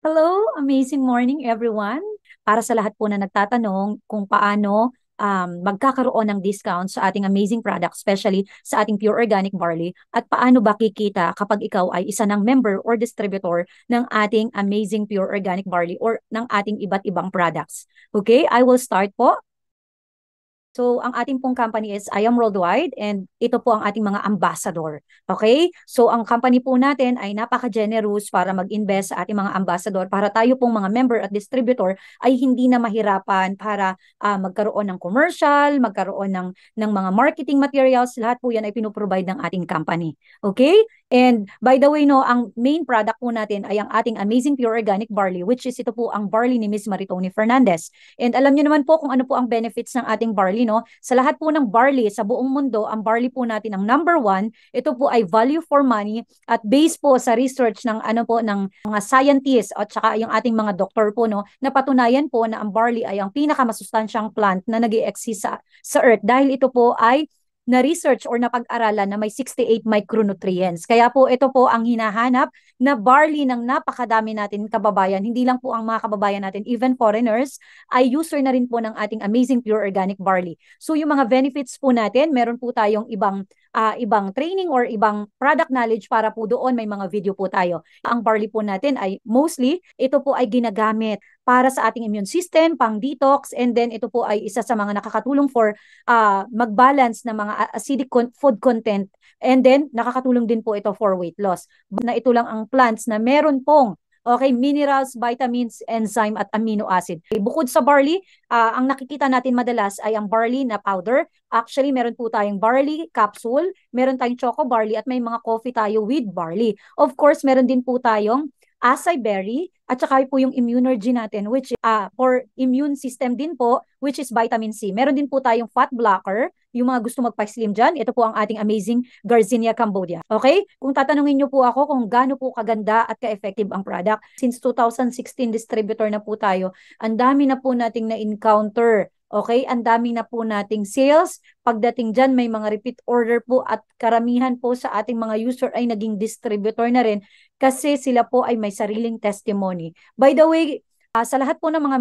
Hello, amazing morning everyone. Para sa lahat po na nagtatanong kung paano magkakaroon ng discount sa ating amazing product, especially sa ating pure organic barley, at paano ba kikita kapag ikaw ay isa ng member or distributor ng ating amazing pure organic barley or ng ating iba't ibang products. Okay, I will start po. So, ang ating pong company is I Am Worldwide and ito po ang ating mga ambassador. Okay? So, ang company po natin ay napaka-generous para mag-invest sa ating mga ambassador para tayo pong mga member at distributor ay hindi na mahirapan para magkaroon ng commercial, magkaroon ng mga marketing materials. Lahat po yan ay pinoprovide ng ating company. Okay? And by the way, no, ang main product po natin ay ang ating amazing pure organic barley, which is ito po ang barley ni Miss Maritoni Fernandez. And alam niyo naman po kung ano po ang benefits ng ating barley, no? Sa lahat po ng barley sa buong mundo, ang barley po natin ang number one, ito po ay value for money at based po sa research ng ano po ng mga scientists at saka yung ating mga doktor po, no, napatunayan po na ang barley ay ang pinakamasustansyang plant na nag-i-exist sa earth dahil ito po ay na-research or napag-aralan na may 68 micronutrients. Kaya po ito po ang hinahanap na barley ng napakadami natin kababayan. Hindi lang po ang mga kababayan natin, even foreigners, ay user na rin po ng ating amazing pure organic barley. So yung mga benefits po natin, meron po tayong ibang training or ibang product knowledge para po doon may mga video po tayo. Ang barley po natin ay mostly, ito po ay ginagamit para sa ating immune system, pang detox, and then ito po ay isa sa mga nakakatulong for mag-balance ng mga acidic food content, and then nakakatulong din po ito for weight loss. Na ito lang ang plants na meron pong okay, minerals, vitamins, enzyme at amino acid. Bukod sa barley, ang nakikita natin madalas ay ang barley na powder. Actually, meron po tayong barley capsule, meron tayong choco barley at may mga coffee tayo with barley. Of course, meron din po tayong acai berry at saka po yung immunergy natin which for immune system din po which is vitamin C. Meron din po tayong fat blocker, yung mga gusto magpa-slim dyan, ito po ang ating amazing Garcinia Cambodia. Okay? Kung tatanungin niyo po ako kung gaano po kaganda at ka-effective ang product, since 2016 distributor na po tayo, ang dami na po nating na-encounter. Okay, ang dami na po nating sales. Pagdating dyan, may mga repeat order po at karamihan po sa ating mga user ay naging distributor na rin kasi sila po ay may sariling testimony. By the way, sa lahat po ng mga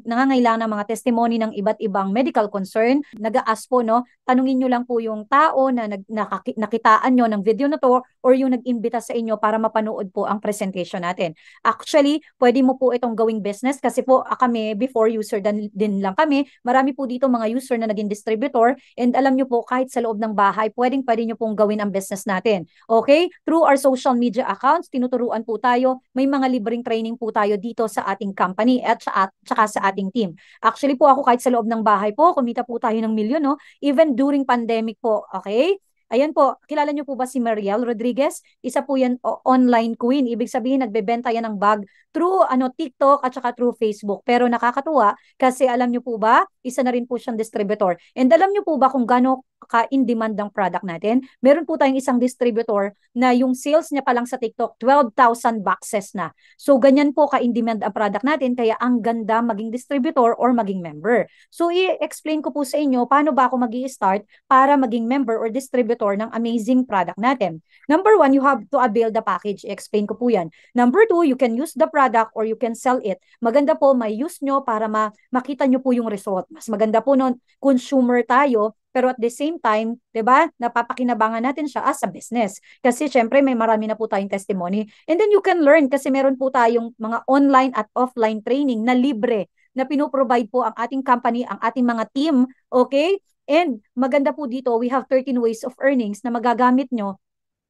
nangangailangan ng mga testimony ng iba't ibang medical concern, nag-a-ask po, no, tanungin nyo lang po yung tao na nakitaan nyo ng video na to or yung nag-imbita sa inyo para mapanood po ang presentation natin. Actually, pwede mo po itong gawing business kasi po kami, before user din lang kami, marami po dito mga user na naging distributor and alam nyo po, kahit sa loob ng bahay, pwede nyo pong gawin ang business natin. Okay? Through our social media accounts, tinuturuan po tayo, may mga libreng training po tayo dito sa ating company at saka sa ating team. Actually po ako kahit sa loob ng bahay po, kumita po tayo ng milyon, no? Even during pandemic po, okay? Ayan po, kilala niyo po ba si Mariel Rodriguez? Isa po yan online queen. Ibig sabihin, nagbebenta yan ng bag through TikTok at saka through Facebook. Pero nakakatuwa kasi alam niyo po ba, isa na rin po siyang distributor. And alam niyo po ba kung gaano ka-in-demand ng product natin? Meron po tayong isang distributor na yung sales niya pa lang sa TikTok, 12,000 boxes na. So, ganyan po ka-in-demand ang product natin, kaya ang ganda maging distributor or maging member. So, i-explain ko po sa inyo paano ba ako mag-i-start para maging member or distributor ng amazing product natin. Number one, you have to avail the package. I-explain ko po yan. Number two, you can use the product or you can sell it. Maganda po, may use nyo para makita nyo po yung result. Mas maganda po nun, consumer tayo, pero at the same time, 'di ba? Napapakinabangan natin siya as a business. Kasi syempre may marami na po tayong testimony. And then you can learn kasi meron po tayong mga online at offline training na libre na pinoprovide po ang ating company, ang ating mga team, okay? And maganda po dito, we have 13 ways of earnings na magagamit nyo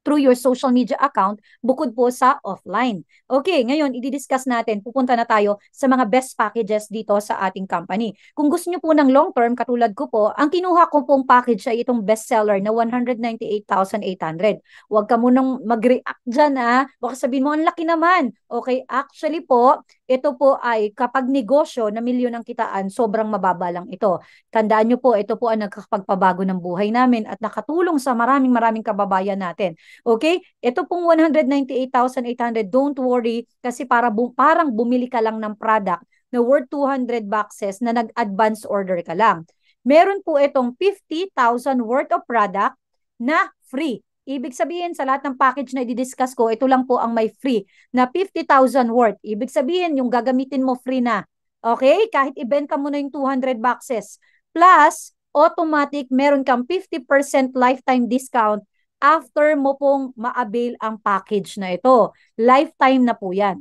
through your social media account bukod po sa offline. Okay, ngayon i-discuss natin, pupunta na tayo sa mga best packages dito sa ating company. Kung gusto niyo po ng long term, katulad ko po, ang kinuha ko pong package ay itong bestseller na 198,800. Huwag ka munang mag-react dyan baka sabihin mo, ang laki naman. Okay, actually po, ito po ay kapag negosyo na milyon ang kitaan, sobrang mababa lang ito. Tandaan nyo po, ito po ang nagkakapagpabago ng buhay namin at nakatulong sa maraming kababayan natin. Okay? Ito pong 198,800, don't worry kasi parang bumili ka lang ng product na worth 200 boxes na nag-advance order ka lang. Meron po itong 50,000 worth of product na free. Ibig sabihin, sa lahat ng package na i-discuss ko, ito lang po ang may free na 50,000 worth. Ibig sabihin, yung gagamitin mo free na. Okay? Kahit ibenta mo na yung 200 boxes. Plus, automatic, meron kang 50% lifetime discount after mo pong ma-avail ang package na ito. Lifetime na po yan.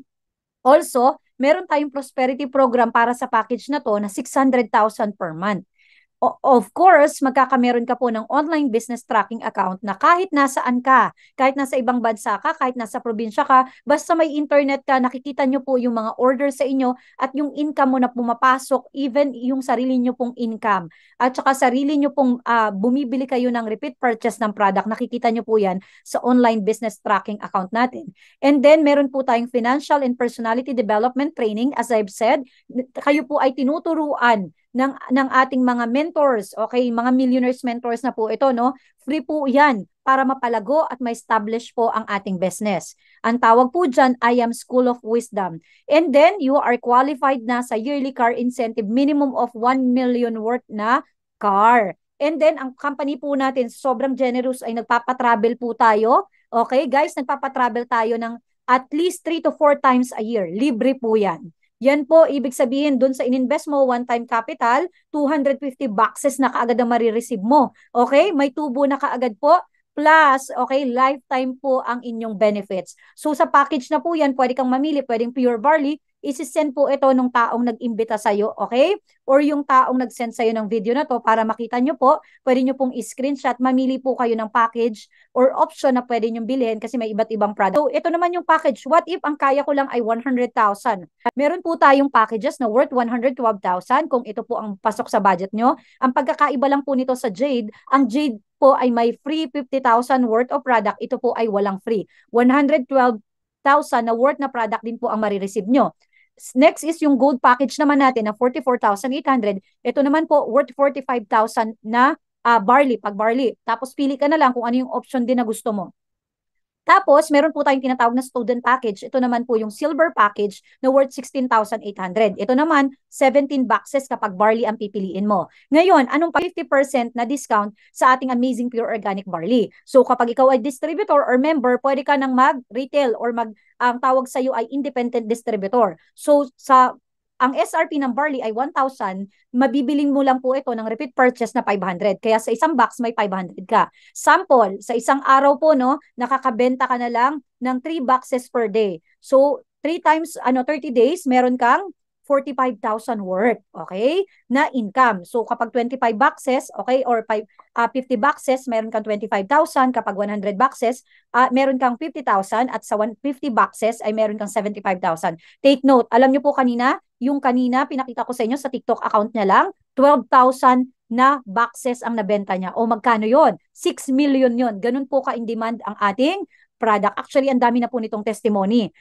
Also, meron tayong prosperity program para sa package na to na 600,000 per month. Of course, magkakameron ka po ng online business tracking account na kahit nasaan ka, kahit nasa ibang bansa ka, kahit nasa probinsya ka, basta may internet ka, nakikita nyo po yung mga order sa inyo at yung income mo na pumapasok, even yung sarili nyo pong income. At saka sarili nyo pong bumibili kayo ng repeat purchase ng product, nakikita nyo po yan sa online business tracking account natin. And then, meron po tayong financial and personality development training. As I've said, kayo po ay tinuturuan ng ating mga mentors, okay, mga millionaires mentors na po ito, no? Free po 'yan para mapalago at ma-establish po ang ating business. Ang tawag po diyan, I am School of Wisdom. And then you are qualified na sa yearly car incentive minimum of 1 million worth na car. And then ang company po natin sobrang generous ay nagpapa-travel po tayo. Okay, guys, nagpapa-travel tayo ng at least 3 to 4 times a year. Libre po 'yan. Yan po, ibig sabihin, dun sa ininvest mo, one-time capital, 250 boxes na kaagad ang marireceive mo. Okay? May tubo na kaagad po. Plus, okay, lifetime po ang inyong benefits. So sa package na po yan, pwede kang mamili, pwedeng pure barley, isi-send po ito nung taong nag-imbita sa'yo, okay? Or yung taong nag-send sa'yo ng video na to para makita nyo po, pwede nyo pong i-screenshot, mamili po kayo ng package or option na pwede nyo bilhin kasi may iba't ibang product. So ito naman yung package. What if ang kaya ko lang ay 100,000? Meron po tayong packages na worth 112,000 kung ito po ang pasok sa budget nyo. Ang pagkakaiba lang po nito sa Jade, ang Jade po ay may free 50,000 worth of product. Ito po ay walang free. 112,000 na worth na product din po ang marireceive nyo. Next is yung gold package naman natin na 44,800. Ito naman po worth 45,000 na barley, pag barley. Tapos pili ka na lang kung ano yung option din na gusto mo. Tapos, meron po tayong tinatawag na student package. Ito naman po yung silver package na worth 16,800. Ito naman, 17 boxes kapag barley ang pipiliin mo. Ngayon, anong 50% na discount sa ating amazing pure organic barley? So, kapag ikaw ay distributor or member, pwede ka nang mag-retail or ang tawag sa iyo ay independent distributor. So, ang SRP ng barley ay 1,000, mabibiling mo lang po ito ng repeat purchase na 500. Kaya sa isang box may 500 ka. Sample, sa isang araw po, no, nakakabenta ka na lang ng 3 boxes per day. So, 3 times 30 days, meron kang 45,000 worth, okay, na income. So, kapag 25 boxes, okay, or 50 boxes, meron kang 25,000. Kapag 100 boxes, meron kang 50,000. At sa 150 boxes, ay meron kang 75,000. Take note, alam nyo po kanina, yung kanina, pinakita ko sa inyo sa TikTok account niya lang, 12,000 na boxes ang nabenta niya. O magkano yon? 6 million yon. Ganun po ka-in demand ang ating product. Actually, ang dami na po nitong testimony.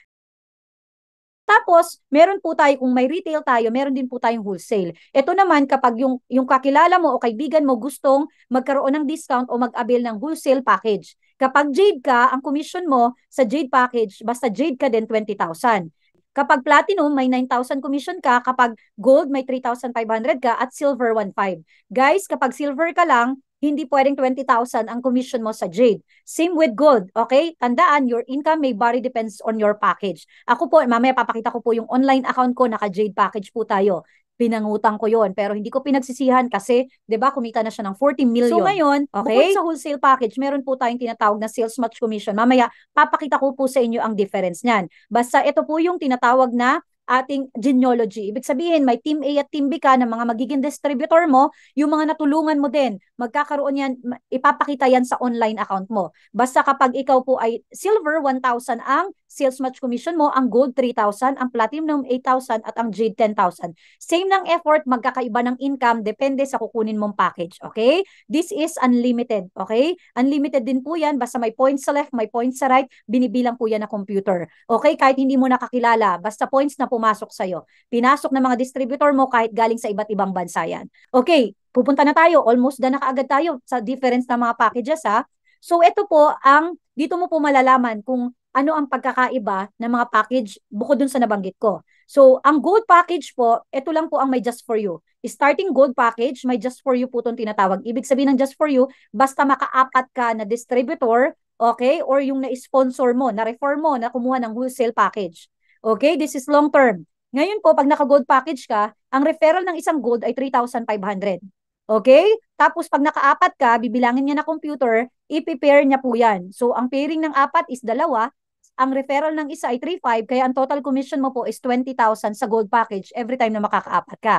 Tapos, meron po tayo, kung may retail tayo, meron din po tayong wholesale. Ito naman, kapag yung kakilala mo o kaibigan mo gustong magkaroon ng discount o mag-avail ng wholesale package. Kapag Jade ka, ang commission mo sa Jade package, basta Jade ka din 20,000. Kapag platinum, may 9,000 commission ka. Kapag gold, may 3,500 ka. At silver, 1,500. Guys, kapag silver ka lang, hindi pwedeng 20,000 ang commission mo sa Jade. Same with gold, okay? Tandaan, your income may vary depends on your package. Ako po, mamaya papakita ko po yung online account ko, naka-Jade package po tayo. Pinangutang ko yon pero hindi ko pinagsisihan kasi, 'di ba, kumita na siya ng 40 million. So ngayon, okay, bukod sa wholesale package, meron po tayong tinatawag na sales match commission. Mamaya papakita ko po sa inyo ang difference niyan. Basta ito po yung tinatawag na ating genealogy. Ibig sabihin, may Team A at Team B ka na mga magiging distributor mo, yung mga natulungan mo din, magkakaroon yan, ipapakita yan sa online account mo. Basta kapag ikaw po ay silver, 1,000 ang sales match commission mo, ang gold 3,000, ang platinum 8,000 at ang jade 10,000. Same ng effort, magkakaiba ng income, depende sa kukunin mong package, okay? This is unlimited, okay? Unlimited din po yan, basta may points sa left, may points sa right, binibilang po yan na computer. Okay, kahit hindi mo nakakilala, basta points na pumasok sa'yo. Pinasok ng mga distributor mo kahit galing sa iba't ibang bansa yan. Okay, pupunta na tayo. Almost na nakaagad tayo sa difference ng mga packages, ha. So, ito po dito mo po malalaman kung ano ang pagkakaiba ng mga package bukod dun sa nabanggit ko. So, ang gold package po, ito lang po ang may just for you. Starting gold package, may just for you po itong tinatawag. Ibig sabihin ng just for you, basta maka-apat ka na distributor, okay? Or yung na-sponsor mo, na-refer mo, na kumuha ng wholesale package. Okay? This is long term. Ngayon po, pag naka-gold package ka, ang referral ng isang gold ay 3,500. Okay? Tapos pag nakaapat ka, bibilangin niya na computer, i-pair niya po yan. So, ang pairing ng apat is dalawa, ang referral ng isa ay 3,500, kaya ang total commission mo po is 20,000 sa gold package every time na makakaapat ka.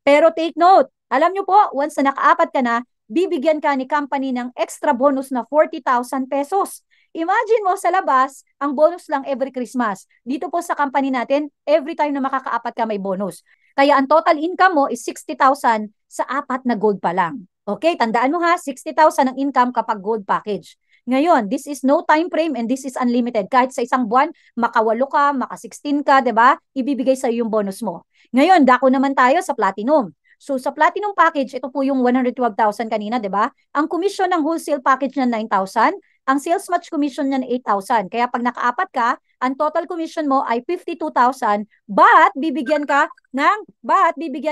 Pero take note, alam nyo po, once na nakaapat ka na, bibigyan ka ni company ng extra bonus na 40,000 pesos. Imagine mo sa labas, ang bonus lang every Christmas. Dito po sa company natin, every time na makakaapat ka may bonus. Kaya ang total income mo is 60,000 sa apat na gold pa lang. Okay, tandaan mo ha, 60,000 ang income kapag gold package. Ngayon, this is no time frame and this is unlimited. Kahit sa isang buwan, makawalo ka, maka-16 ka, 'di ba? Ibibigay sa iyo yung bonus mo. Ngayon, dako naman tayo sa platinum. So sa platinum package, ito po yung 112,000 kanina, 'di ba? Ang commission ng wholesale package niya 9,000, ang sales match commission niya 8,000. Kaya pag nakaapat ka, ang total commission mo ay 52,000, bibigyan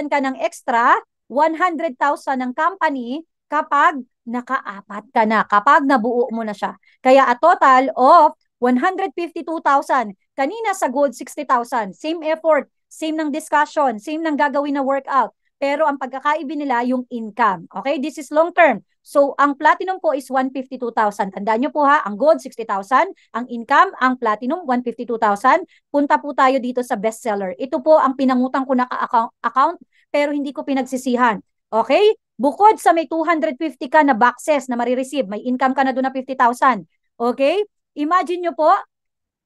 ka ng extra 100,000 ng company kapag nakaapat ka na, kapag nabuo mo na siya. Kaya a total of 152,000. Kanina sa gold, 60,000. Same effort, same ng discussion, same ng gagawin na workout. Pero ang pagkakaiba nila yung income. Okay? This is long term. So, ang platinum po is 152,000. Tandaan nyo po ha, ang gold 60,000, ang income, ang platinum 152,000. Punta po tayo dito sa bestseller. Ito po ang pinangutang ko na account pero hindi ko pinagsisihan. Okay? Bukod sa may 250 ka na boxes na marireceive, may income ka na doon na 50,000. Okay? Imagine nyo po,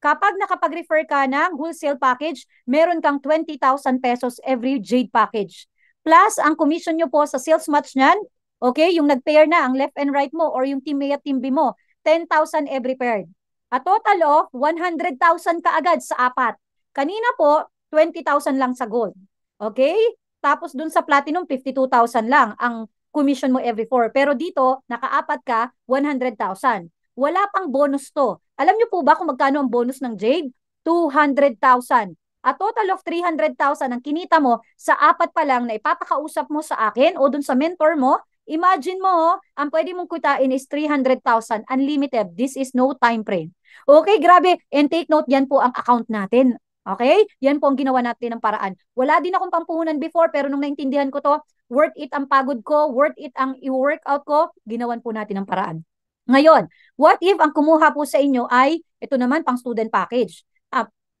kapag nakapag-refer ka ng wholesale package, meron kang 20,000 pesos every Jade package. Plus, ang commission nyo po sa sales match niyan, okay, yung nag-pair na, ang left and right mo, or yung team A at team B mo, 10,000 every paired. A total of 100,000 kaagad sa apat. Kanina po, 20,000 lang sa gold. Okay? Tapos dun sa platinum, 52,000 lang ang commission mo every 4. Pero dito, nakaapat ka, 100,000. Wala pang bonus to. Alam niyo po ba kung magkano ang bonus ng Jade? 200,000. A total of 300,000 ang kinita mo sa apat pa lang na ipapakausap mo sa akin o dun sa mentor mo. Imagine mo, ang pwede mong kitain is 300,000, unlimited. This is no time frame. Okay, grabe. And take note, yan po ang account natin. Okay? Yan po ang ginawa natin ng paraan. Wala din akong pampuhunan before, pero nung naintindihan ko to, worth it ang pagod ko, worth it ang i-workout ko, ginawan po natin ng paraan. Ngayon, what if ang kumuha po sa inyo ay, ito naman pang student package.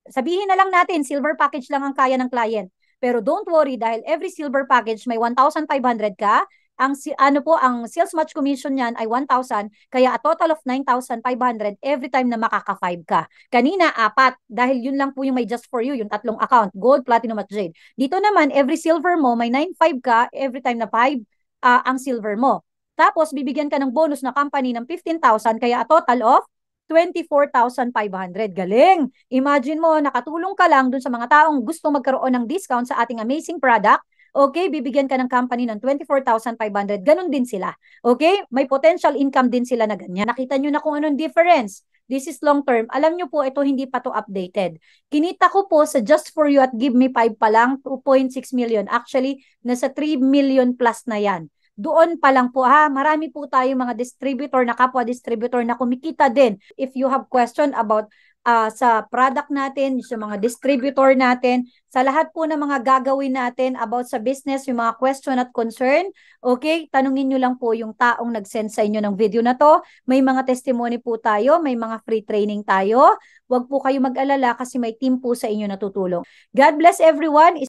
Sabihin na lang natin, silver package lang ang kaya ng client. Pero don't worry dahil every silver package may 1,500 ka. Ang sales match commission niyan ay 1,000, kaya a total of 9,500 every time na makaka-5 ka. Kanina, 4, dahil yun lang po yung may just for you, yung tatlong account, gold, platinum at jade. Dito naman, every silver mo, may 9,500 ka every time na 5 ang silver mo. Tapos, bibigyan ka ng bonus na company ng 15,000, kaya a total of 24,500. Galing! Imagine mo, nakatulong ka lang dun sa mga taong gusto magkaroon ng discount sa ating amazing product. Okay, bibigyan ka ng company ng 24,500. Ganun din sila. Okay, may potential income din sila na ganyan. Nakita nyo na kung anong difference. This is long term. Alam nyo po, ito hindi pa to updated. Kinita ko po sa Just For You at Give Me 5 pa lang, 2.6 million. Actually, nasa 3 million plus na yan. Doon pa lang po ha, marami po tayo mga distributor na kapwa distributor na kumikita din. If you have question about sa product natin, sa mga distributor natin, sa lahat po ng mga gagawin natin about sa business, yung mga question at concern, okay, tanungin nyo lang po yung taong nag-send sa inyo ng video na to. May mga testimony po tayo, may mga free training tayo. Huwag po kayo mag-alala kasi may team po sa inyo na tutulong. God bless everyone.